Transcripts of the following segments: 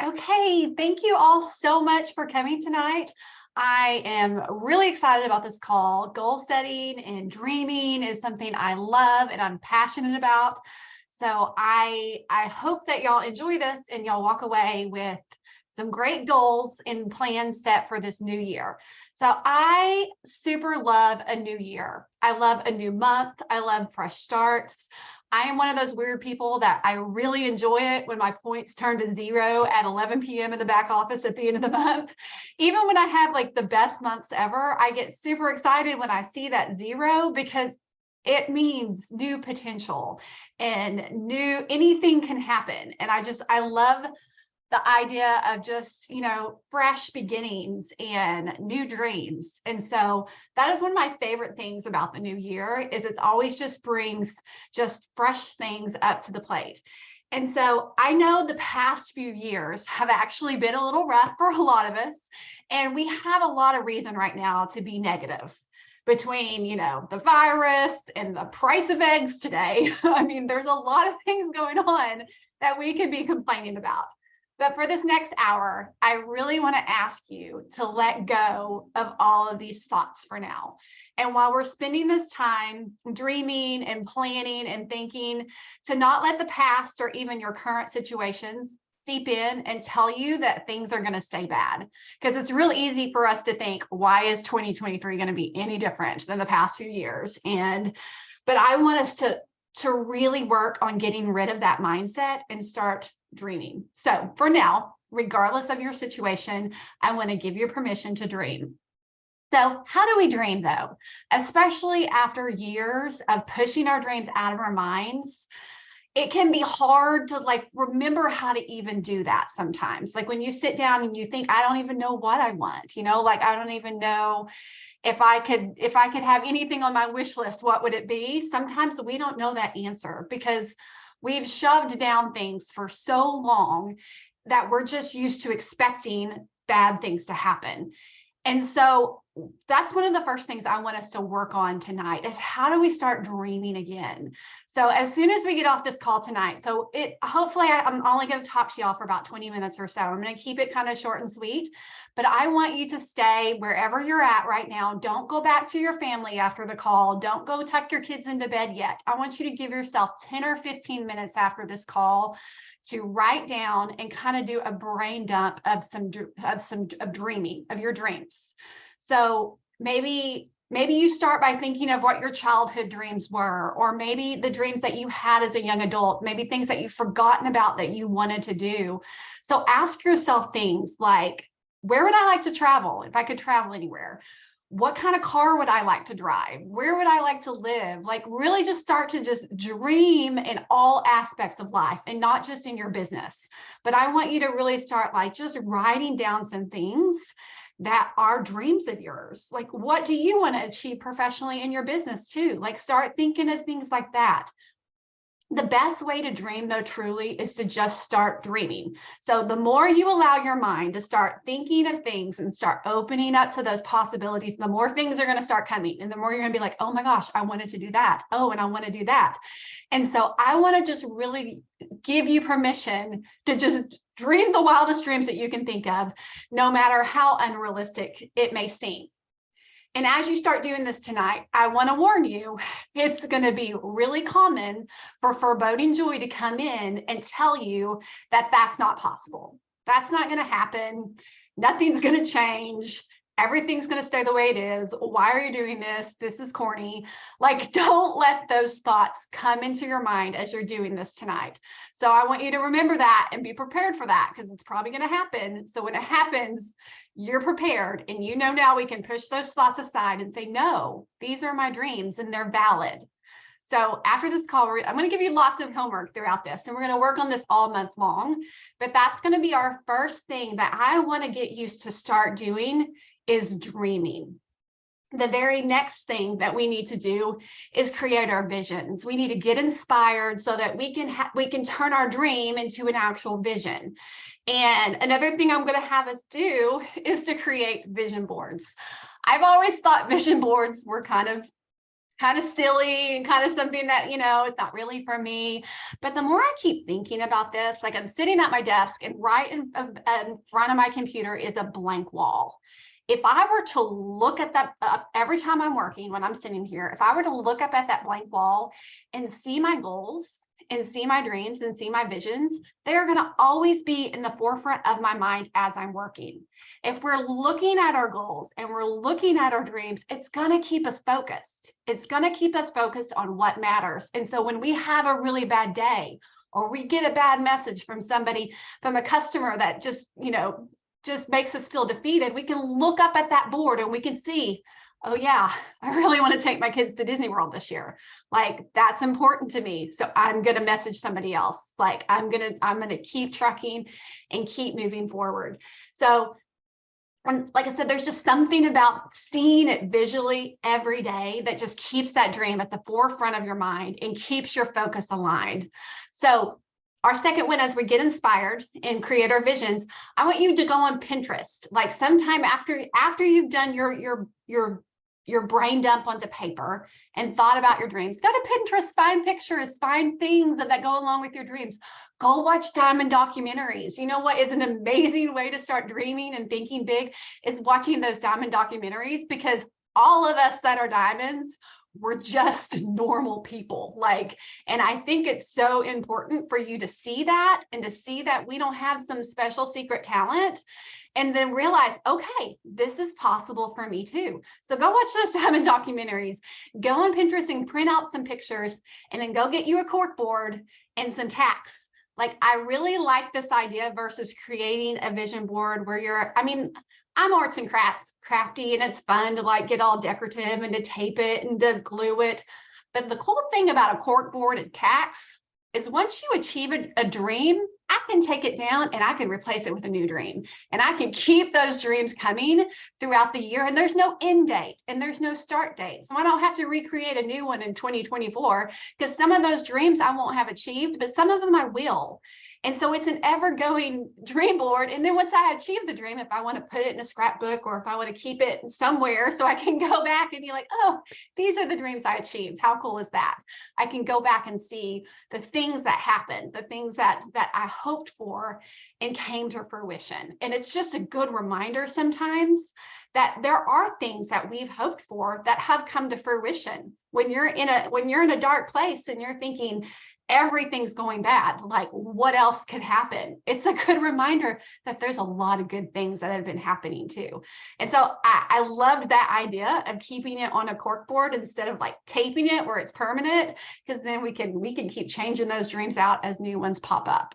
Okay, thank you all so much for coming tonight. I am really excited about this call. Goal setting and dreaming is something I love and I'm passionate about. So I hope that y'all enjoy this and y'all walk away with some great goals and plans set for this new year. So I super love a new year. I love a new month. I love fresh starts. I am one of those weird people that I really enjoy it when my points turn to zero at 11 p.m. in the back office at the end of the month. Even when I have like the best months ever, I get super excited when I see that zero because it means new potential and new anything can happen. And I love the idea of just, fresh beginnings and new dreams. And so that is one of my favorite things about the new year is it's always just brings just fresh things up to the plate. And so I know the past few years have actually been a little rough for a lot of us. And we have a lot of reason right now to be negative between, the virus and the price of eggs today. I mean, there's a lot of things going on that we could be complaining about. But for this next hour, I really want to ask you to let go of all of these thoughts for now. And while we're spending this time dreaming and planning and thinking, to not let the past or even your current situations seep in and tell you that things are going to stay bad. Because it's real easy for us to think, why is 2023 going to be any different than the past few years? But I want us to really work on getting rid of that mindset and start dreaming. So for now, regardless of your situation, I want to give you permission to dream. So how do we dream though? Especially after years of pushing our dreams out of our minds, it can be hard to remember how to even do that sometimes. Like when you sit down and you think, I don't even know what I want, I don't even know if I could have anything on my wish list, what would it be? Sometimes we don't know that answer because we've shoved down things for so long that we're just used to expecting bad things to happen. And so that's one of the first things I want us to work on tonight is how do we start dreaming again? So as soon as we get off this call tonight, so hopefully I'm only going to talk to y'all for about 20 minutes or so. I'm going to keep it kind of short and sweet, but I want you to stay wherever you're at right now. Don't go back to your family after the call. Don't go tuck your kids into bed yet. I want you to give yourself 10 or 15 minutes after this call to write down and kind of do a brain dump of dreaming of your dreams. So maybe you start by thinking of what your childhood dreams were, or maybe the dreams that you had as a young adult, maybe things that you've forgotten about that you wanted to do. So ask yourself things like, where would I like to travel if I could travel anywhere? What kind of car would I like to drive? Where would I like to live? Like really just start to just dream in all aspects of life and not just in your business. But I want you to really start just writing down some things that are dreams of yours. Like, what do you want to achieve professionally in your business too? Start thinking of things like that. The best way to dream, though, truly is to just start dreaming. So the more you allow your mind to start thinking of things and start opening up to those possibilities, the more things are going to start coming. And the more you're going to be like, oh my gosh, I wanted to do that. Oh, and I want to do that. And so I want to just really give you permission to just dream the wildest dreams that you can think of, no matter how unrealistic it may seem. And as you start doing this tonight, I want to warn you, it's going to be really common for foreboding joy to come in and tell you that that's not possible. That's not going to happen. Nothing's going to change. Everything's going to stay the way it is. Why are you doing this? This is corny. Don't let those thoughts come into your mind as you're doing this tonight. So I want you to remember that and be prepared for that because it's probably going to happen. So when it happens, you're prepared and now we can push those thoughts aside and say, no, these are my dreams and they're valid. So after this call, I'm going to give you lots of homework throughout this, and we're going to work on this all month long. But that's going to be our first thing that I want to get used to start doing is dreaming. The very next thing that we need to do is create our visions. We need to get inspired so that we can turn our dream into an actual vision. And another thing I'm going to have us do is to create vision boards. I've always thought vision boards were kind of kind of silly and kind of something that, it's not really for me. But the more I keep thinking about this, like I'm sitting at my desk and right in front of my computer is a blank wall. If I were to look at that every time I'm working, when I'm sitting here, if I were to look up at that blank wall and see my goals and see my dreams and see my visions, they're going to always be in the forefront of my mind as I'm working. If we're looking at our goals and we're looking at our dreams, it's going to keep us focused. It's going to keep us focused on what matters. And so when we have a really bad day, or we get a bad message from somebody, from a customer that just makes us feel defeated, we can look up at that board and we can see, oh yeah, I really want to take my kids to Disney World this year. Like that's important to me. So I'm going to message somebody else. Like I'm going to keep trucking and keep moving forward. So, and like I said, there's just something about seeing it visually every day that just keeps that dream at the forefront of your mind and keeps your focus aligned. So our second one, as we get inspired and create our visions, I want you to go on Pinterest. Like sometime after you've done your brain dump onto paper and thought about your dreams, go to Pinterest, find pictures, find things that go along with your dreams. Go watch diamond documentaries. You know what is an amazing way to start dreaming and thinking big is watching those diamond documentaries, because all of us that are diamonds, we're just normal people. And I think it's so important for you to see that and to see that we don't have some special secret talent, and then realize, okay, this is possible for me too. So go watch those diamond documentaries, go on Pinterest and print out some pictures, and then go get you a cork board and some tacks. Like I really like this idea versus creating a vision board where I'm arts and crafty, and it's fun to like get all decorative and to tape it and to glue it. But the cool thing about a cork board and tacks is once you achieve a dream, I can take it down and I can replace it with a new dream. And I can keep those dreams coming throughout the year. And there's no end date and there's no start date. So I don't have to recreate a new one in 2024, because some of those dreams I won't have achieved, but some of them I will. And so it's an ever-going dream board. And then once I achieve the dream, if I want to put it in a scrapbook or if I want to keep it somewhere so I can go back and be like, oh, these are the dreams I achieved. How cool is that? I can go back and see the things that happened, the things that I hoped for and came to fruition. And it's just a good reminder sometimes that there are things that we've hoped for that have come to fruition. When you're in a dark place and you're thinking, everything's going bad, like what else could happen? It's a good reminder that there's a lot of good things that have been happening too. And so I loved that idea of keeping it on a cork board instead of like taping it where it's permanent, because then we can keep changing those dreams out as new ones pop up.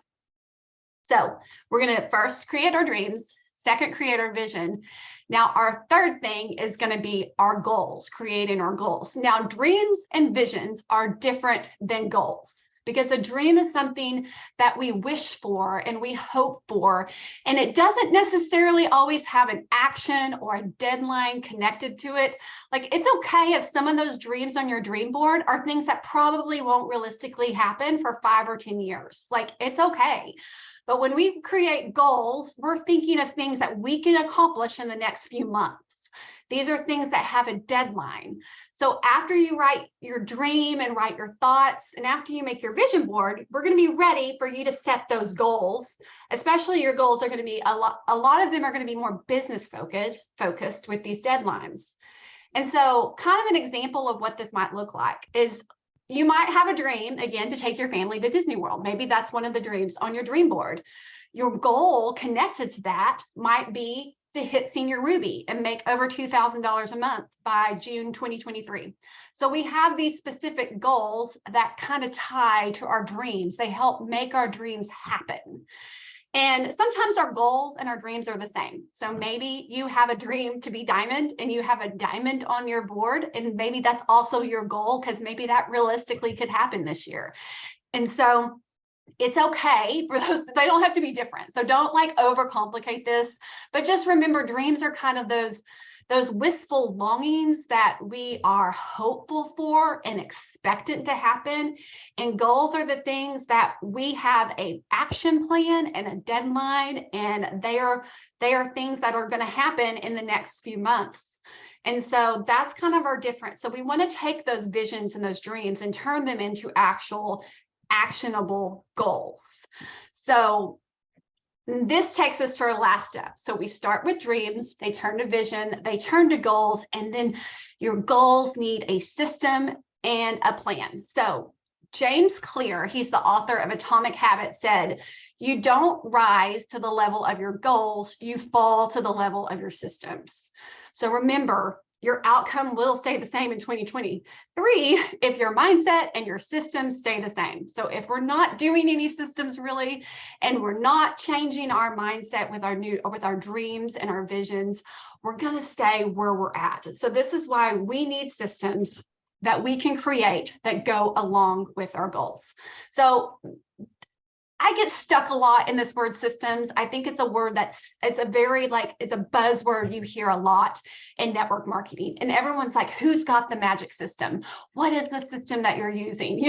So we're going to first create our dreams, second, create our vision. Now, our third thing is going to be our goals, creating our goals. Now, dreams and visions are different than goals, because a dream is something that we wish for and we hope for, and it doesn't necessarily always have an action or a deadline connected to it. Like it's okay if some of those dreams on your dream board are things that probably won't realistically happen for 5 or 10 years. Like it's okay. But when we create goals, we're thinking of things that we can accomplish in the next few months. These are things that have a deadline. So after you write your dream and write your thoughts, and after you make your vision board, we're going to be ready for you to set those goals. Especially your goals are going to be a lot of them are going to be more business focused with these deadlines. And so kind of an example of what this might look like is you might have a dream, again, to take your family to Disney World. Maybe that's one of the dreams on your dream board. Your goal connected to that might be to hit Senior Ruby and make over $2,000 a month by June 2023. So we have these specific goals that kind of tie to our dreams. They help make our dreams happen. And sometimes our goals and our dreams are the same. So maybe you have a dream to be diamond and you have a diamond on your board, and maybe that's also your goal because maybe that realistically could happen this year. And so it's okay for those, they don't have to be different. So don't like overcomplicate this, but just remember dreams are kind of those wistful longings that we are hopeful for and expectant to happen. And goals are the things that we have an action plan and a deadline, and they are things that are going to happen in the next few months. And so that's kind of our difference. So we want to take those visions and those dreams and turn them into actual actionable goals. So this takes us to our last step. So we start with dreams, they turn to vision, they turn to goals, and then your goals need a system and a plan. So James Clear, he's the author of Atomic Habits, said, you don't rise to the level of your goals, you fall to the level of your systems. So remember, your outcome will stay the same in 2023 if your mindset and your systems stay the same. So if we're not doing any systems really, and we're not changing our mindset with our dreams and our visions, we're going to stay where we're at. So this is why we need systems that we can create that go along with our goals. So I get stuck a lot in this word systems. I think it's a word it's a very it's a buzzword you hear a lot in network marketing. And everyone's like, who's got the magic system? What is the system that you're using?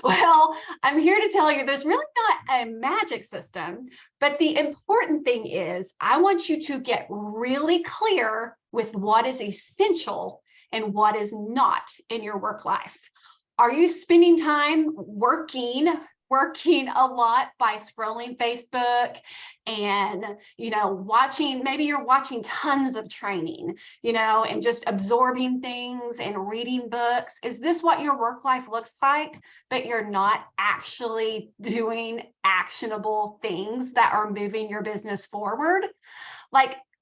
Well, I'm here to tell you there's really not a magic system, but the important thing is I want you to get really clear with what is essential and what is not in your work life. Are you spending time working a lot by scrolling Facebook and, maybe you're watching tons of training, and just absorbing things and reading books? Is this what your work life looks like, but you're not actually doing actionable things that are moving your business forward?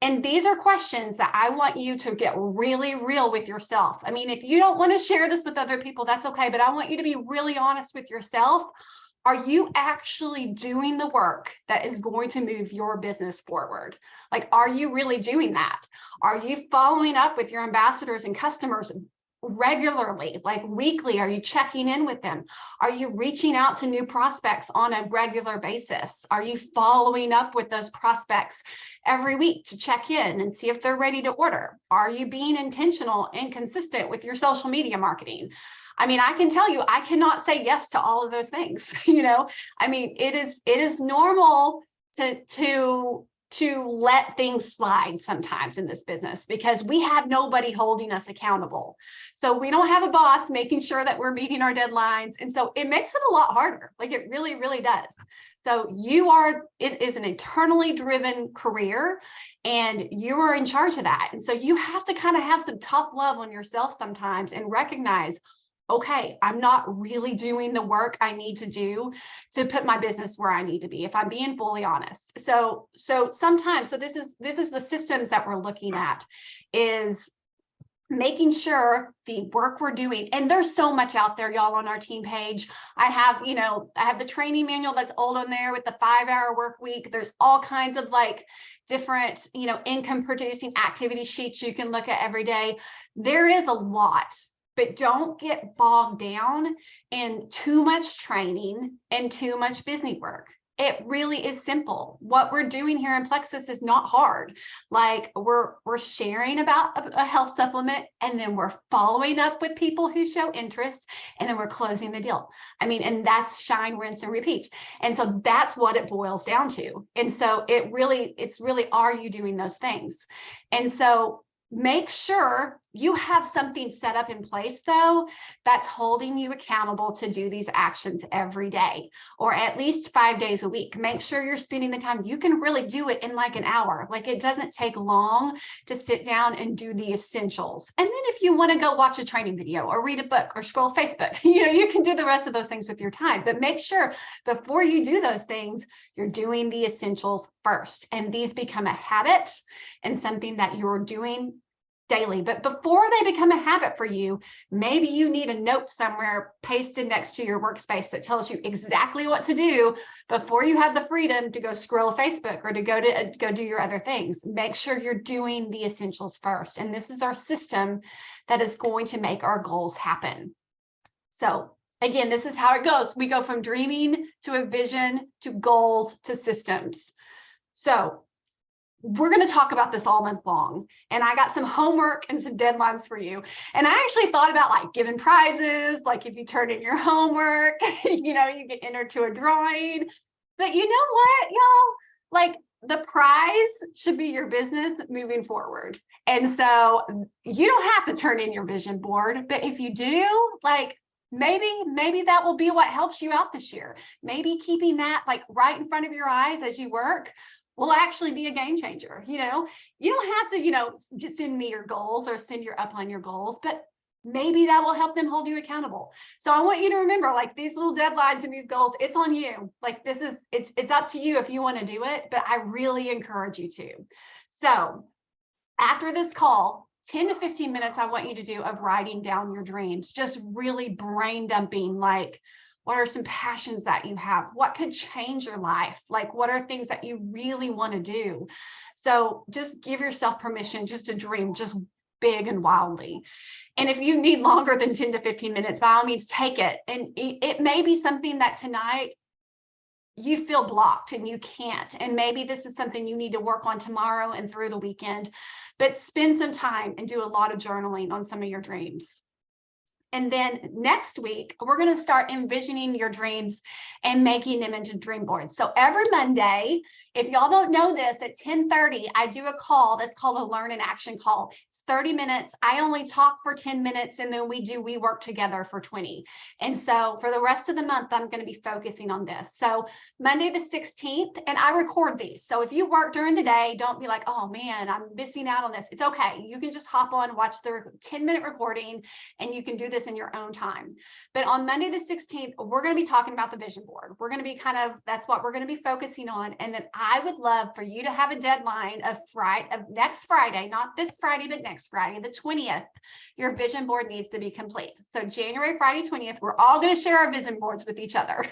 And these are questions that I want you to get really real with yourself. I mean, if you don't want to share this with other people, that's okay, but I want you to be really honest with yourself. Are you actually doing the work that is going to move your business forward? Are you really doing that? Are you following up with your ambassadors and customers regularly, weekly? Are you checking in with them? Are you reaching out to new prospects on a regular basis? Are you following up with those prospects every week to check in and see if they're ready to order? Are you being intentional and consistent with your social media marketing? I mean, I can tell you, I cannot say yes to all of those things. I mean, it is normal to let things slide sometimes in this business because we have nobody holding us accountable. So we don't have a boss making sure that we're meeting our deadlines. And so it makes it a lot harder. It really, really does. So it is an internally driven career and you are in charge of that. And so you have to kind of have some tough love on yourself sometimes and recognize, okay, I'm not really doing the work I need to do to put my business where I need to be, if I'm being fully honest. So sometimes, this is the systems that we're looking at, is making sure the work we're doing, and there's so much out there, y'all, on our team page. I have the training manual that's old on there with the 5-hour work week. There's all kinds of different, income producing activity sheets you can look at every day. There is a lot. But don't get bogged down in too much training and too much busy work. It really is simple. What we're doing here in Plexus is not hard. We're sharing about a health supplement, and then we're following up with people who show interest, and then we're closing the deal. I mean, and that's shine, rinse, and repeat. And so that's what it boils down to. And so it's really, are you doing those things? And so make sure you have something set up in place, though, that's holding you accountable to do these actions every day, or at least 5 days a week. Make sure you're spending the time. You can really do it in an hour. It doesn't take long to sit down and do the essentials. And then if you want to go watch a training video or read a book or scroll Facebook, you can do the rest of those things with your time. But make sure before you do those things, you're doing the essentials first. And these become a habit and something that you're doing daily. But before they become a habit for you, maybe you need a note somewhere pasted next to your workspace that tells you exactly what to do before you have the freedom to go scroll Facebook or to go do your other things. Make sure you're doing the essentials first. And this is our system that is going to make our goals happen. So again, this is how it goes. We go from dreaming to a vision to goals to systems. So we're going to talk about this all month long, and I got some homework and some deadlines for you. And I actually thought about giving prizes, if you turn in your homework, you get entered to a drawing. But you know what, y'all? the prize should be your business moving forward. And so you don't have to turn in your vision board, but if you do, like maybe that will be what helps you out this year. Maybe keeping that like right in front of your eyes as you work will actually be a game changer. You don't have to, just send me your goals or send your upline your goals, but maybe that will help them hold you accountable. So I want you to remember, like, these little deadlines and these goals, it's on you. Like, it's up to you if you want to do it, but I really encourage you to. So after this call, 10 to 15 minutes, I want you to do of writing down your dreams, just really brain dumping, like, what are some passions that you have? What could change your life? Like, what are things that you really want to do? So just give yourself permission just to dream, just big and wildly. And if you need longer than 10 to 15 minutes, by all means, take it. And it may be something that tonight you feel blocked and you can't. And maybe this is something you need to work on tomorrow and through the weekend, but spend some time and do a lot of journaling on some of your dreams. And then next week, we're going to start envisioning your dreams and making them into dream boards. So every Monday, if y'all don't know this, at 10:30, I do a call that's called a Learn in Action call. It's 30 minutes. I only talk for 10 minutes, and then we work together for 20. And so for the rest of the month, I'm going to be focusing on this. So Monday the 16th, and I record these. So if you work during the day, don't be like, oh man, I'm missing out on this. It's okay. You can just hop on, watch the 10-minute recording, and you can do this in your own time. But on Monday the 16th, we're going to be talking about the vision board. We're going to be that's what we're going to be focusing on. And then I would love for you to have a deadline of next Friday, not this Friday, but next Friday, the 20th. Your vision board needs to be complete. So January, Friday, 20th, we're all going to share our vision boards with each other.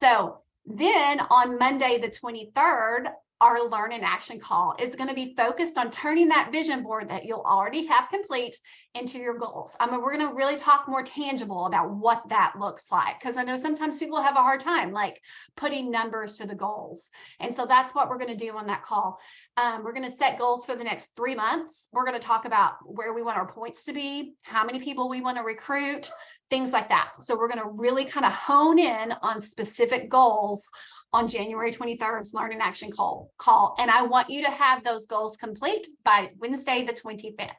So then on Monday, the 23rd, our Learn in Action call is going to be focused on turning that vision board that you'll already have complete into your goals. We're going to really talk more tangible about what that looks like, because I know sometimes people have a hard time like putting numbers to the goals. And so that's what we're going to do on that call. We're going to set goals for the next 3 months. We're going to talk about where we want our points to be, how many people we want to recruit, things like that. So we're going to really kind of hone in on specific goals on January 23rd's Learn in Action call. And I want you to have those goals complete by Wednesday, the 25th.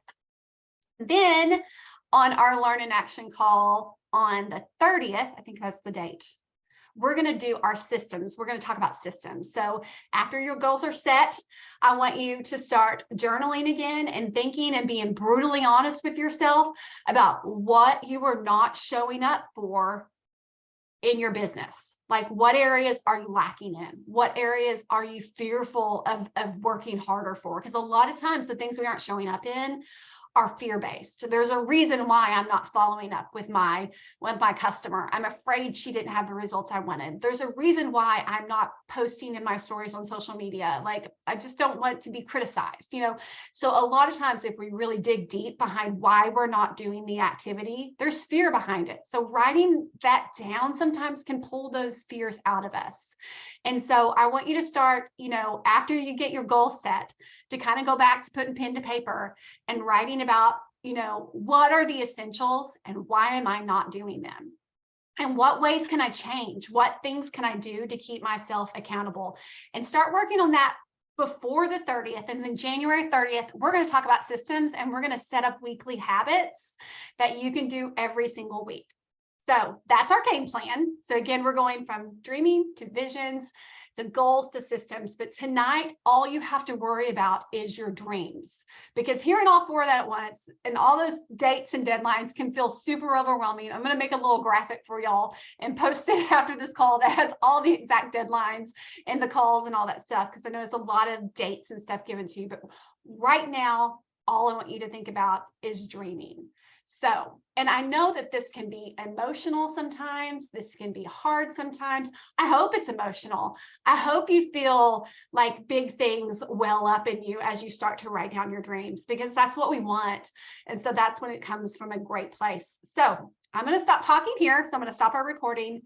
Then on our Learn in Action call on the 30th, I think that's the date, we're going to do our systems. We're going to talk about systems. So after your goals are set, I want you to start journaling again and thinking and being brutally honest with yourself about what you are not showing up for in your business. Like, what areas are you lacking in? What areas are you fearful of working harder for? Because a lot of times the things we aren't showing up in are fear-based. There's a reason why I'm not following up with my customer. I'm afraid she didn't have the results I wanted. There's a reason why I'm not posting in my stories on social media. Like, I just don't want to be criticized, So a lot of times, if we really dig deep behind why we're not doing the activity, there's fear behind it. So writing that down sometimes can pull those fears out of us. And so I want you to start, after you get your goal set, to kind of go back to putting pen to paper and writing about, what are the essentials and why am I not doing them? And what ways can I change? What things can I do to keep myself accountable? And start working on that before the 30th. And then January 30th, we're going to talk about systems, and we're going to set up weekly habits that you can do every single week. So that's our game plan. So again, we're going from dreaming to visions to goals to systems. But tonight, all you have to worry about is your dreams, because hearing all 4 of that at once and all those dates and deadlines can feel super overwhelming. I'm going to make a little graphic for y'all and post it after this call that has all the exact deadlines and the calls and all that stuff, because I know it's a lot of dates and stuff given to you. But right now, all I want you to think about is dreaming. So, and I know that this can be emotional sometimes, this can be hard sometimes. I hope it's emotional. I hope you feel like big things well up in you as you start to write down your dreams, because that's what we want. And so that's when it comes from a great place. So I'm going to stop talking here. So I'm going to stop our recording,